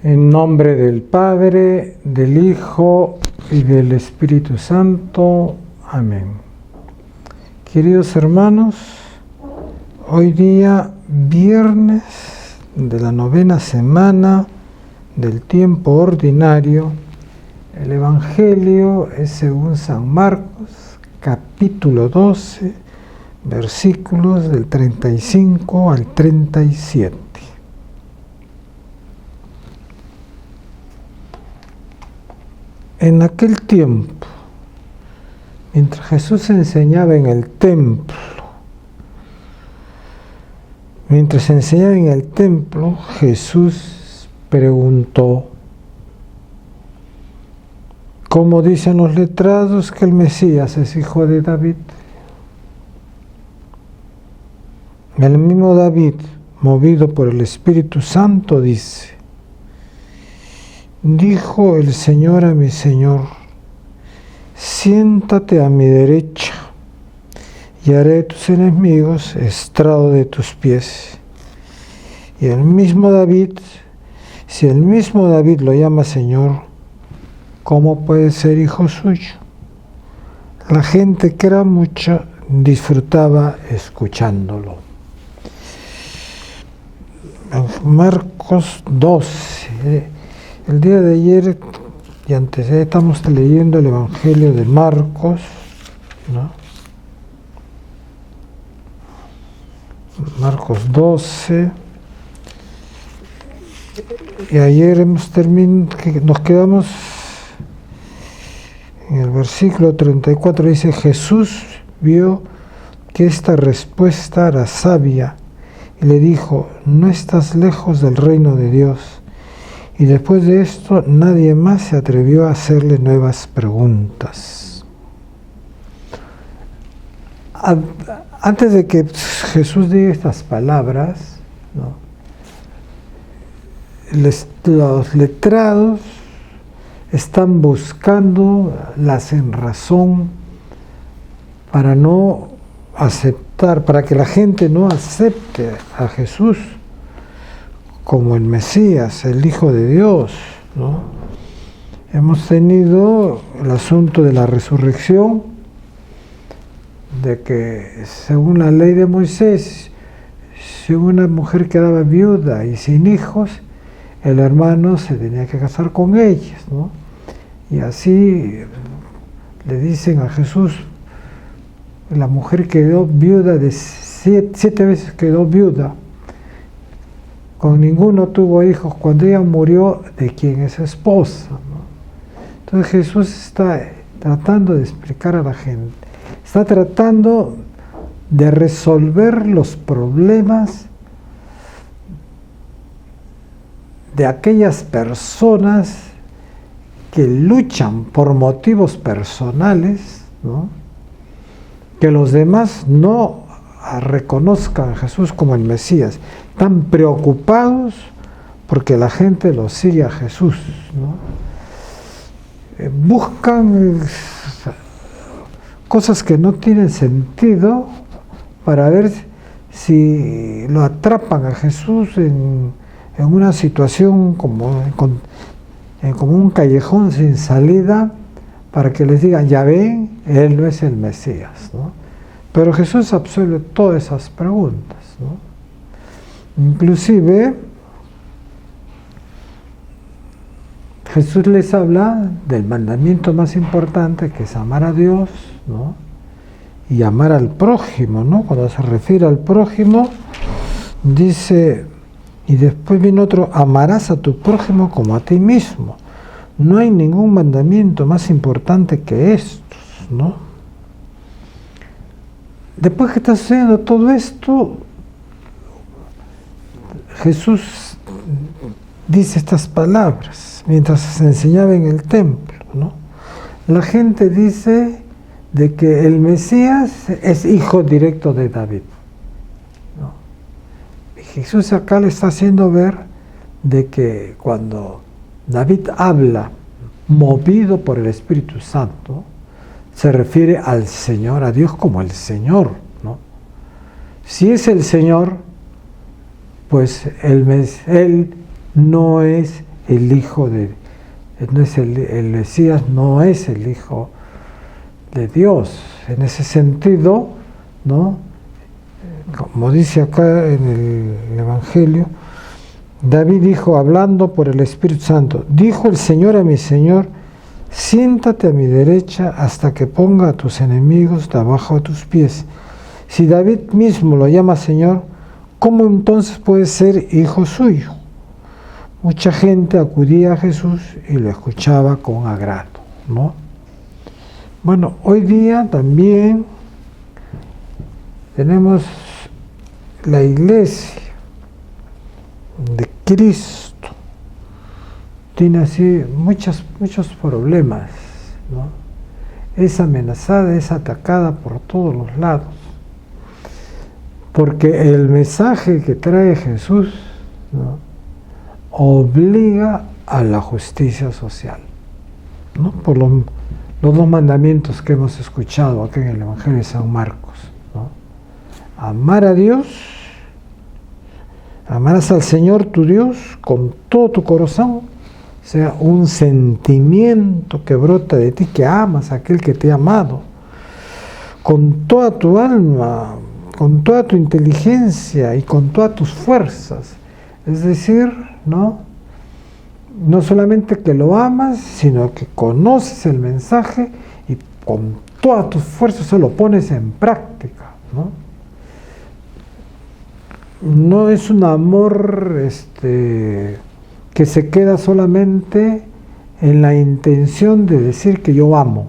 En nombre del Padre, del Hijo y del Espíritu Santo. Amén. Queridos hermanos, hoy día viernes de la 9ª semana del tiempo ordinario, el Evangelio es según San Marcos, capítulo 12, versículos del 35 al 37. En aquel tiempo, mientras Jesús enseñaba en el templo, Jesús preguntó: ¿cómo dicen los letrados que el Mesías es hijo de David? El mismo David, movido por el Espíritu Santo, dice: dijo el Señor a mi Señor, siéntate a mi derecha, y haré de tus enemigos estrado de tus pies. Y el mismo David, si el mismo David lo llama Señor, ¿cómo puede ser hijo suyo? La gente, que era mucha, disfrutaba escuchándolo. Marcos 12. El día de ayer y antes estamos leyendo el Evangelio de Marcos, ¿no? Marcos 12. Y ayer nos quedamos en el versículo 34, dice: Jesús vio que esta respuesta era sabia y le dijo: no estás lejos del reino de Dios. Y después de esto nadie más se atrevió a hacerle nuevas preguntas. Antes de que Jesús diga estas palabras, ¿no?, los letrados están buscando la sinrazón para no aceptar, para que la gente no acepte a Jesús como el Mesías, el Hijo de Dios, ¿no? Hemos tenido el asunto de la resurrección, de que según la ley de Moisés, si una mujer quedaba viuda y sin hijos, el hermano se tenía que casar con ellas, ¿no? Y así le dicen a Jesús: la mujer quedó viuda de siete veces quedó viuda, con ninguno tuvo hijos, cuando ella murió, ¿de quién es esposa?, ¿no? Entonces Jesús está tratando de explicar a la gente, está tratando de resolver los problemas de aquellas personas que luchan por motivos personales, ¿no?, que los demás no reconozcan a Jesús como el Mesías. Están preocupados porque la gente lo sigue a Jesús, ¿no? Buscan cosas que no tienen sentido para ver si lo atrapan a Jesús en una situación como un callejón sin salida, para que les digan: ya ven, Él no es el Mesías, ¿no? Pero Jesús absuelve todas esas preguntas, ¿no? Inclusive Jesús les habla del mandamiento más importante, que es amar a Dios, ¿no?, y amar al prójimo, ¿no? Cuando se refiere al prójimo, dice, y después viene otro: amarás a tu prójimo como a ti mismo. No hay ningún mandamiento más importante que estos, ¿no? Después que está sucediendo todo esto, Jesús dice estas palabras mientras se enseñaba en el templo, ¿no? La gente dice de que el Mesías es hijo directo de David, ¿no? Y Jesús acá le está haciendo ver de que cuando David habla movido por el Espíritu Santo, se refiere al Señor, a Dios como el Señor, ¿no? Si es el Señor, pues Él no es el Hijo de no es el Mesías no es el Hijo de Dios. En ese sentido, ¿no? Como dice acá en el Evangelio, David dijo, hablando por el Espíritu Santo, dijo el Señor a mi Señor, siéntate a mi derecha hasta que ponga a tus enemigos debajo de tus pies. Si David mismo lo llama Señor, ¿cómo entonces puede ser hijo suyo? Mucha gente acudía a Jesús y lo escuchaba con agrado, ¿no? Bueno, hoy día también tenemos la Iglesia de Cristo. Tiene así muchos problemas, ¿no? Es amenazada, es atacada por todos los lados. Porque el mensaje que trae Jesús, ¿no?, obliga a la justicia social, ¿no? Por los dos mandamientos que hemos escuchado aquí en el Evangelio de San Marcos, ¿no? Amar a Dios, amarás al Señor tu Dios con todo tu corazón, o sea, un sentimiento que brota de ti, que amas a aquel que te ha amado, con toda tu alma, con toda tu inteligencia y con todas tus fuerzas. Es decir, ¿no? No solamente que lo amas, sino que conoces el mensaje y con todas tus fuerzas se lo pones en práctica, ¿no? No es un amor que se queda solamente en la intención de decir que yo amo,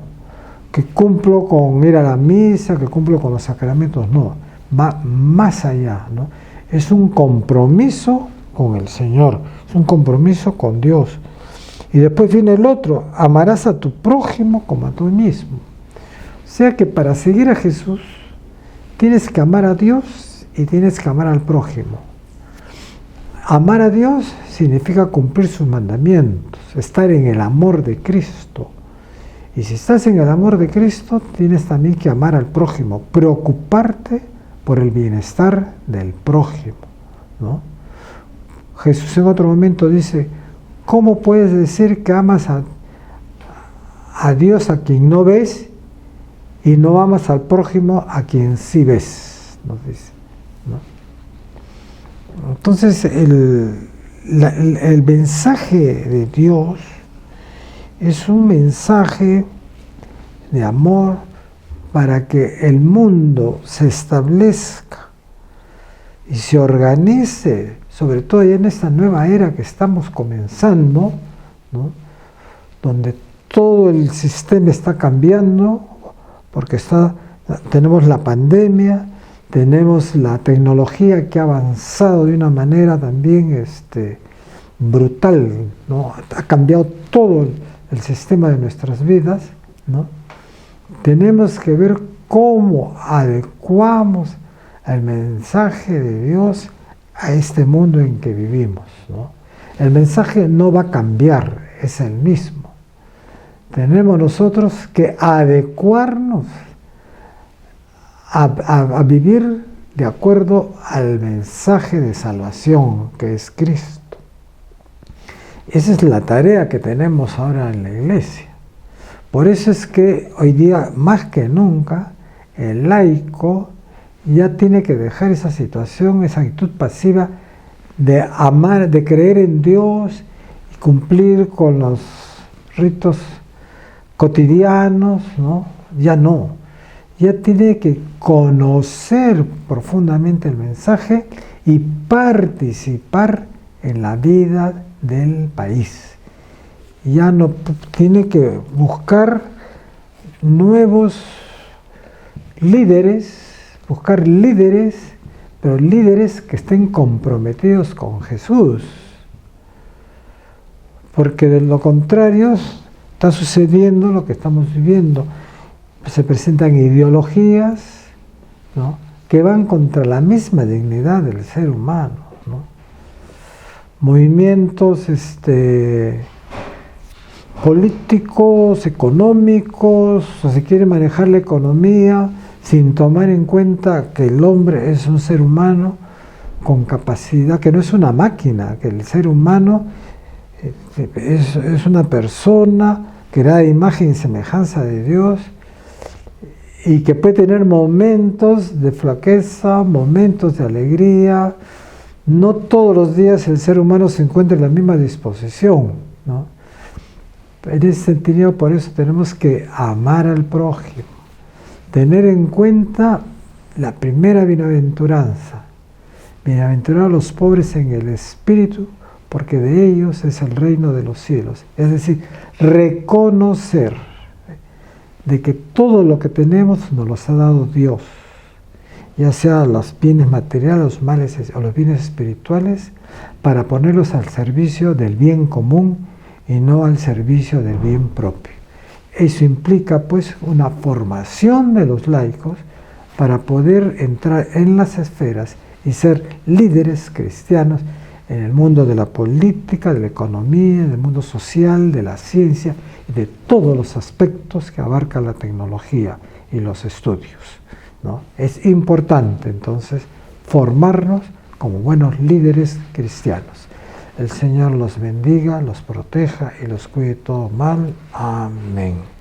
que cumplo con ir a la misa, que cumplo con los sacramentos. No, va más allá, ¿no? Es un compromiso con el Señor, es un compromiso con Dios. Y después viene el otro, amarás a tu prójimo como a ti mismo. O sea que para seguir a Jesús tienes que amar a Dios y tienes que amar al prójimo. Amar a Dios significa cumplir sus mandamientos, estar en el amor de Cristo. Y si estás en el amor de Cristo, tienes también que amar al prójimo, preocuparte por el bienestar del prójimo, ¿no? Jesús en otro momento dice, ¿cómo puedes decir que amas a Dios a quien no ves y no amas al prójimo a quien sí ves? Nos dice, ¿no? Entonces el mensaje de Dios es un mensaje de amor para que el mundo se establezca y se organice, sobre todo ya en esta nueva era que estamos comenzando, ¿no?, donde todo el sistema está cambiando, porque tenemos la pandemia, tenemos la tecnología que ha avanzado de una manera también brutal, ¿no? Ha cambiado todo el sistema de nuestras vidas, ¿no? Tenemos que ver cómo adecuamos el mensaje de Dios a este mundo en que vivimos, ¿no? El mensaje no va a cambiar, es el mismo. Tenemos nosotros que adecuarnos a vivir de acuerdo al mensaje de salvación que es Cristo. Esa es la tarea que tenemos ahora en la Iglesia. Por eso es que hoy día, más que nunca, el laico ya tiene que dejar esa situación, esa actitud pasiva de amar, de creer en Dios y cumplir con los ritos cotidianos, ¿no? Ya no. Ya tiene que conocer profundamente el mensaje y participar en la vida del país. Ya no tiene que buscar nuevos líderes, pero líderes que estén comprometidos con Jesús. Porque de lo contrario está sucediendo lo que estamos viviendo. Se presentan ideologías, ¿no?, que van contra la misma dignidad del ser humano, ¿no? Movimientos políticos, económicos, o se quiere manejar la economía sin tomar en cuenta que el hombre es un ser humano con capacidad, que no es una máquina, que el ser humano Es una persona creada a imagen y semejanza de Dios y que puede tener momentos de flaqueza, momentos de alegría. No todos los días el ser humano se encuentra en la misma disposición, ¿no? En ese sentido, por eso tenemos que amar al prójimo, tener en cuenta la primera bienaventuranza. Bienaventurados los pobres en el espíritu, porque de ellos es el reino de los cielos. Es decir, reconocer de que todo lo que tenemos nos los ha dado Dios, ya sea los bienes materiales, los males o los bienes espirituales, para ponerlos al servicio del bien común y no al servicio del bien propio. Eso implica pues una formación de los laicos para poder entrar en las esferas y ser líderes cristianos en el mundo de la política, de la economía, del mundo social, de la ciencia y de todos los aspectos que abarca la tecnología y los estudios, ¿no? Es importante entonces formarnos como buenos líderes cristianos. El Señor los bendiga, los proteja y los cuide de todo mal. Amén.